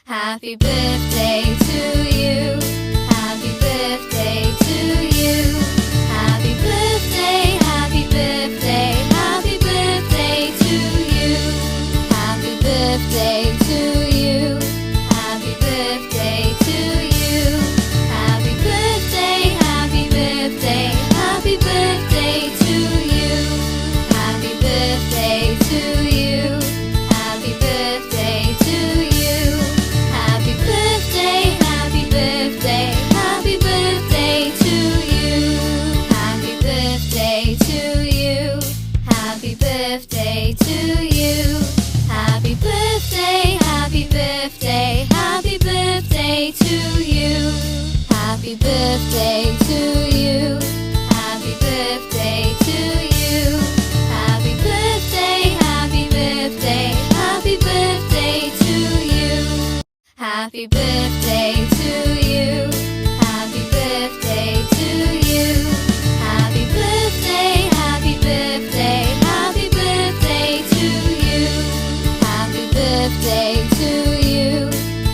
Happy birthday to you. Happy birthday to you. Happy birthday, happy birthday, happy birthday to you. Happy birthday to you. Happy birthday to you. Happy birthday, happy birthday, happy birthday to you. Happy birthday to you. Happy birthday to you. Happy birthday, happy birthday, happy birthday to you. Happy birthday to you. Happy birthday to you. Happy birthday, happy birthday, happy birthday to you. Happy birthday to you. Happy birthday to you. Happy birthday, happy birthday, happy birthday to you. Happy birthday to you. Happy birthday to you. Happy birthday, happy birthday, happy birthday to you. Happy birthday to you.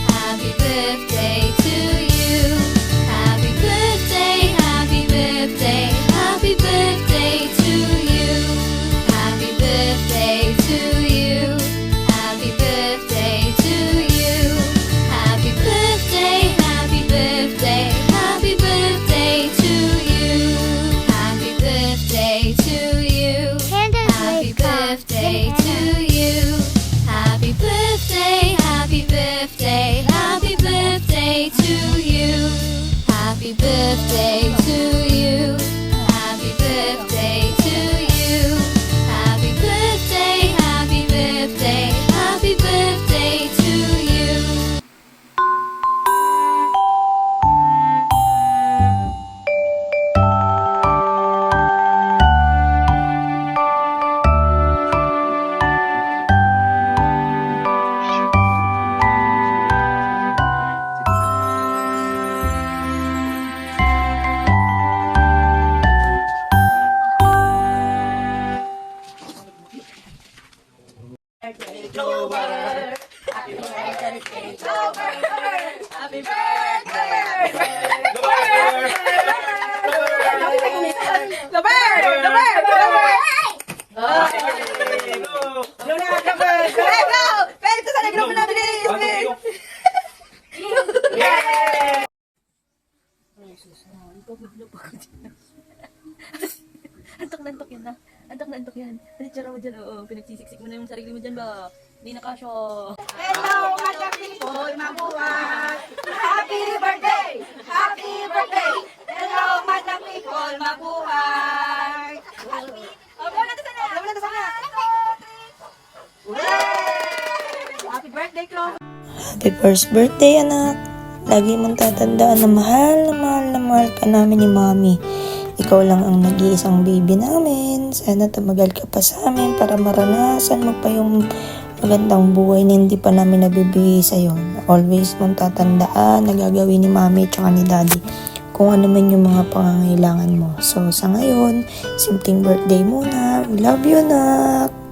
Happy birthday to you. Happy birthday, happy birthday, happy birthday to you. Happy birthday to you. Happy birthday to you. Happy birthday, happy birthday, happy birthday to you. Happy birthday to you. Happy birthday to you. Happy birthday, happy birthday, happy birthday to you. Happy birthday to you. Happy birthday to you. Happy birthday, happy birthday, happy birthday to you. Antok na antok yan ha. Antok na antok yan. Tsara mo dyan, oo. Pinagsisiksik mo na yung sarili mo dyan ba? Hindi na kasyo. Hello, Madam People, mabuhay! Happy birthday! Happy birthday! Hello, Madam People, mabuhay! Wala na sana! Wala na sana! Happy birthday, Chloe! Happy first birthday, anak! Lagi mong tatandaan na mahal na mahal na mahal ka namin ni Mami. Ikaw lang ang nag-iisang baby namin. Sana tumagal ka pa sa amin para maranasan mo pa yung magandang buhay na hindi pa namin nabibigay sa'yo. Always mong tatandaan na gagawin ni Mami at ni Daddy kung ano man yung mga pangangailangan mo. So, sa ngayon, simpleng birthday muna. We love you, anak!